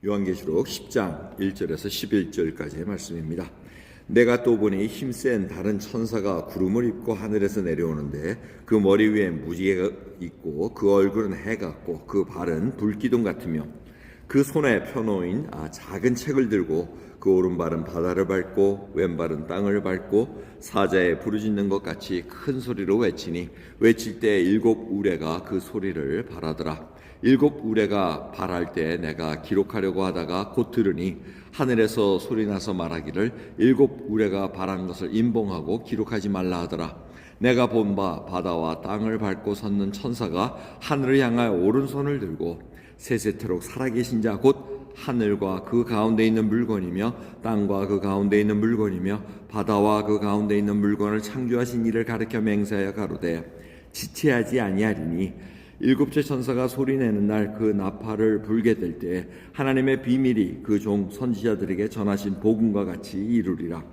요한계시록 10장 1절에서 11절까지의 말씀입니다. 내가 또 보니 힘센 다른 천사가 구름을 입고 하늘에서 내려오는데 그 머리 위에 무지개가 있고 그 얼굴은 해 같고 그 발은 불기둥 같으며 그 손에 펴놓인 작은 책을 들고 그 오른발은 바다를 밟고 왼발은 땅을 밟고 사자에 부르짖는 것 같이 큰 소리로 외치니 외칠 때 7 우레가 그 소리를 발하더라. 7 우레가 발할 때 내가 기록하려고 하다가 곧 들으니 하늘에서 소리나서 말하기를 7 우레가 발한 것을 임봉하고 기록하지 말라 하더라. 내가 본 바 바다와 땅을 밟고 섰는 천사가 하늘을 향하여 오른손을 들고 세세토록 살아계신 자 곧 하늘과 그 가운데 있는 물건이며 땅과 그 가운데 있는 물건이며 바다와 그 가운데 있는 물건을 창조하신 이를 가르쳐 맹세하여 가로되 지체하지 아니하리니 7째 천사가 소리내는 날 그 나팔을 불게 될 때 하나님의 비밀이 그 종 선지자들에게 전하신 복음과 같이 이루리라.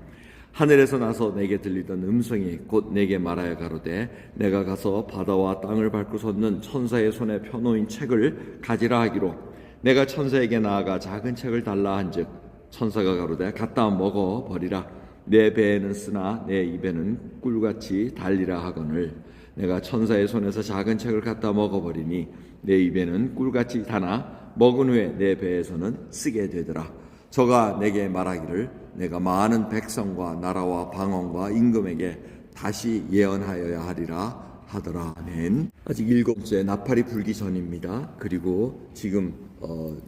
하늘에서 나서 내게 들리던 음성이 곧 내게 말하여 가로되 내가 가서 바다와 땅을 밟고 섰는 천사의 손에 펴놓인 책을 가지라 하기로 내가 천사에게 나아가 작은 책을 달라 한즉 천사가 가로되 갖다 먹어 버리라. 내 배에는 쓰나 내 입에는 꿀같이 달리라 하거늘 내가 천사의 손에서 작은 책을 갖다 먹어버리니 내 입에는 꿀같이 다나 먹은 후에 내 배에서는 쓰게 되더라. 저가 내게 말하기를 내가 많은 백성과 나라와 방언과 임금에게 다시 예언하여야 하리라 하더라. 아멘. 아직 7째 나팔이 불기 전입니다. 그리고 지금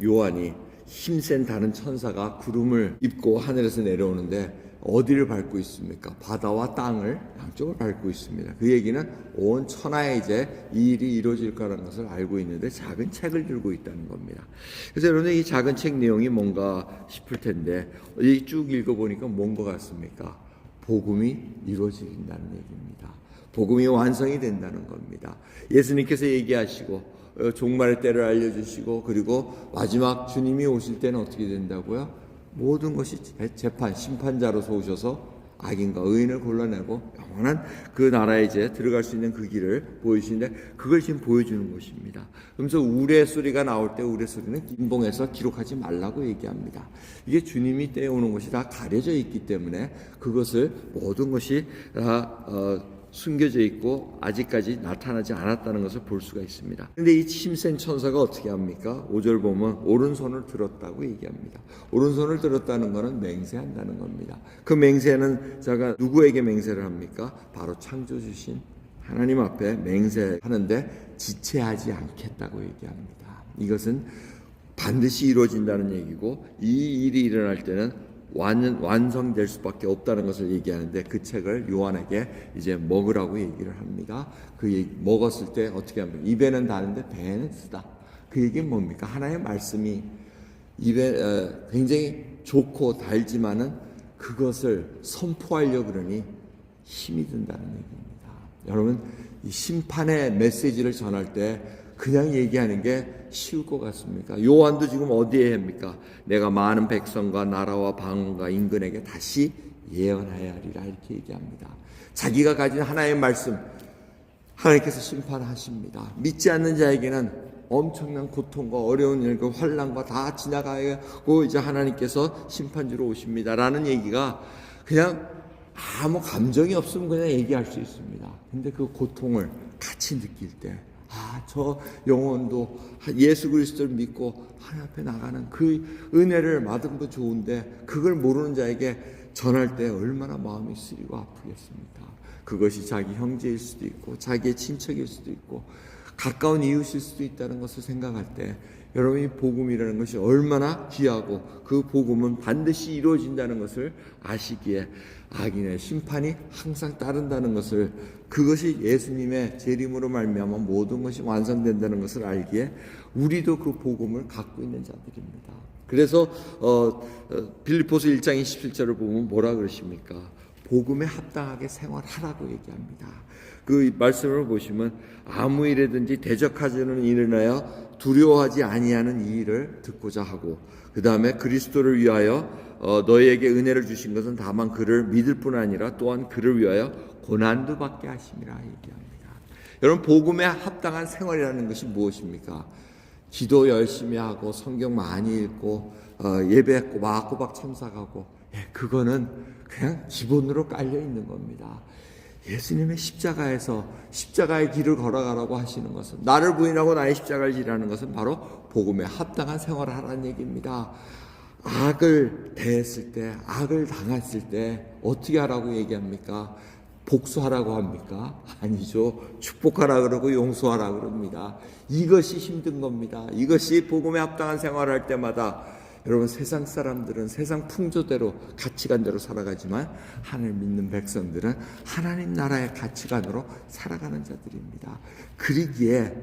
요한이 힘센 다른 천사가 구름을 입고 하늘에서 내려오는데 어디를 밟고 있습니까? 바다와 땅을 양쪽을 밟고 있습니다. 그 얘기는 온 천하에 이제 이 일이 이루어질 거라는 것을 알고 있는데 작은 책을 들고 있다는 겁니다. 그래서 여러분 이 작은 책 내용이 뭔가 싶을 텐데 이 쭉 읽어보니까 뭔 것 같습니까? 복음이 이루어진다는 얘기입니다. 복음이 완성이 된다는 겁니다. 예수님께서 얘기하시고 종말의 때를 알려주시고 그리고 마지막 주님이 오실 때는 어떻게 된다고요? 모든 것이 재판, 심판자로서 오셔서 악인과 의인을 골라내고 영원한 그 나라에 이제 들어갈 수 있는 그 길을 보여주시는데 그걸 지금 보여주는 것입니다. 그러면서 우레 소리가 나올 때 우레 소리는 임봉해서 기록하지 말라고 얘기합니다. 이게 주님이 때에 오는 것이 다 가려져 있기 때문에 그것을 모든 것이 다 숨겨져 있고 아직까지 나타나지 않았다는 것을 볼 수가 있습니다. 그런데 이 힘센 천사가 어떻게 합니까? 5절 보면 오른손을 들었다고 얘기합니다. 오른손을 들었다는 것은 맹세한다는 겁니다. 그 맹세는 자가 누구에게 맹세를 합니까? 바로 창조주신 하나님 앞에 맹세하는데 지체하지 않겠다고 얘기합니다. 이것은 반드시 이루어진다는 얘기고 이 일이 일어날 때는 완성될 수밖에 없다는 것을 얘기하는데 그 책을 요한에게 이제 먹으라고 얘기를 합니다. 먹었을 때 어떻게 합니까? 입에는 다는데 배에는 쓰다. 그 얘기는 뭡니까? 하나의 말씀이 입에 굉장히 좋고 달지만은 그것을 선포하려고 그러니 힘이 든다는 얘기입니다. 여러분 이 심판의 메시지를 전할 때 그냥 얘기하는 게 쉬울 것 같습니까? 요한도 지금 어디에 합니까? 내가 많은 백성과 나라와 방언과 임금에게 다시 예언하여야 하리라 이렇게 얘기합니다. 자기가 가진 하나의 말씀 하나님께서 심판하십니다. 믿지 않는 자에게는 엄청난 고통과 어려운 일과 환난과 다 지나가고 이제 하나님께서 심판주로 오십니다라는 얘기가 그냥 아무 감정이 없으면 그냥 얘기할 수 있습니다. 근데 그 고통을 같이 느낄 때 저 영혼도 예수 그리스도를 믿고 하나님 앞에 나가는 그 은혜를 받은 거 좋은데 그걸 모르는 자에게 전할 때 얼마나 마음이 쓰리고 아프겠습니까? 그것이 자기 형제일 수도 있고 자기의 친척일 수도 있고 가까운 이웃일 수도 있다는 것을 생각할 때 여러분이 복음이라는 것이 얼마나 귀하고 그 복음은 반드시 이루어진다는 것을 아시기에 악인의 심판이 항상 따른다는 것을 그것이 예수님의 재림으로 말미암아 모든 것이 완성된다는 것을 알기에 우리도 그 복음을 갖고 있는 자들입니다. 그래서 빌립보서 1장 27절을 보면 뭐라 그러십니까? 복음에 합당하게 생활하라고 얘기합니다. 그 말씀을 보시면 아무 일에든지 대적하지는 일어나여 두려워하지 아니하는 이 일을 듣고자 하고 그 다음에 그리스도를 위하여 너희에게 은혜를 주신 것은 다만 그를 믿을 뿐 아니라 또한 그를 위하여 고난도 받게 하심이라 얘기합니다. 여러분 복음에 합당한 생활이라는 것이 무엇입니까? 기도 열심히 하고 성경 많이 읽고 예배 꼬박꼬박 참석하고, 그거는 그냥 기본으로 깔려 있는 겁니다. 예수님의 십자가에서 십자가의 길을 걸어가라고 하시는 것은, 나를 부인하고 나의 십자가를 지라는 것은 바로 복음에 합당한 생활을 하라는 얘기입니다. 악을 대했을 때, 악을 당했을 때 어떻게 하라고 얘기합니까? 복수하라고 합니까? 아니죠. 축복하라 그러고 용서하라 그럽니다. 이것이 힘든 겁니다. 이것이 복음에 합당한 생활을 할 때마다, 여러분, 세상 사람들은 세상 풍조대로, 가치관대로 살아가지만 하나님 믿는 백성들은 하나님 나라의 가치관으로 살아가는 자들입니다. 그러기에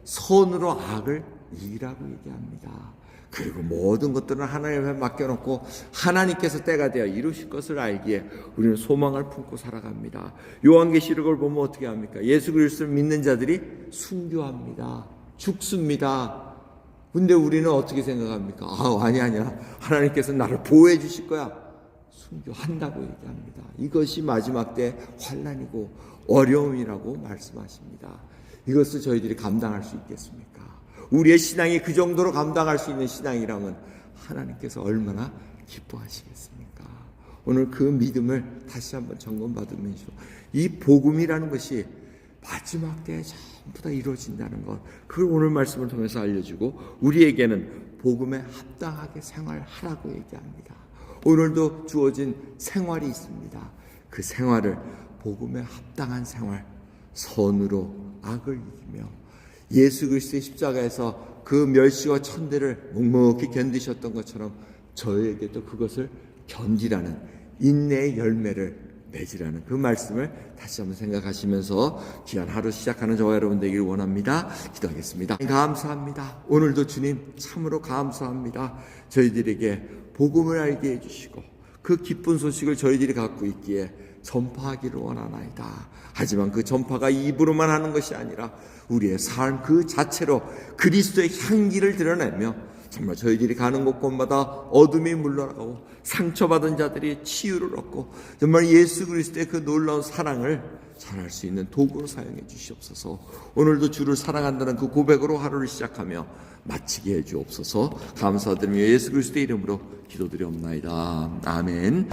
선으로 악을 이기라고 얘기합니다. 그리고 모든 것들은 하나님에 맡겨놓고 하나님께서 때가 되어 이루실 것을 알기에 우리는 소망을 품고 살아갑니다. 요한계시록을 보면 어떻게 합니까? 예수 그리스도를 믿는 자들이 순교합니다. 죽습니다. 근데 우리는 어떻게 생각합니까? 아니야. 하나님께서 나를 보호해 주실 거야. 순교한다고 얘기합니다. 이것이 마지막 때 환난이고 어려움이라고 말씀하십니다. 이것을 저희들이 감당할 수 있겠습니까? 우리의 신앙이 그 정도로 감당할 수 있는 신앙이라면 하나님께서 얼마나 기뻐하시겠습니까? 오늘 그 믿음을 다시 한번 점검받으면서, 이 복음이라는 것이 마지막 때에 전부 다 이루어진다는 것, 그걸 오늘 말씀을 통해서 알려주고 우리에게는 복음에 합당하게 생활하라고 얘기합니다. 오늘도 주어진 생활이 있습니다. 그 생활을 복음에 합당한 생활, 선으로 악을 이기며 예수 그리스도의 십자가에서 그 멸시와 천대를 묵묵히 견디셨던 것처럼 저에게도 그것을 견디라는 인내의 열매를 맺으라는 그 말씀을 다시 한번 생각하시면서 귀한 하루 시작하는 저와 여러분 되기를 원합니다. 기도하겠습니다. 감사합니다. 오늘도 주님 참으로 감사합니다. 저희들에게 복음을 알게 해주시고 그 기쁜 소식을 저희들이 갖고 있기에 전파하기를 원하나이다. 하지만 그 전파가 입으로만 하는 것이 아니라 우리의 삶 그 자체로 그리스도의 향기를 드러내며 정말 저희들이 가는 곳곳마다 어둠이 물러나고 상처받은 자들이 치유를 얻고 정말 예수 그리스도의 그 놀라운 사랑을 전할 수 있는 도구로 사용해 주시옵소서. 오늘도 주를 사랑한다는 그 고백으로 하루를 시작하며 마치게 해 주옵소서. 감사드리며 예수 그리스도의 이름으로 기도드리옵나이다. 아멘.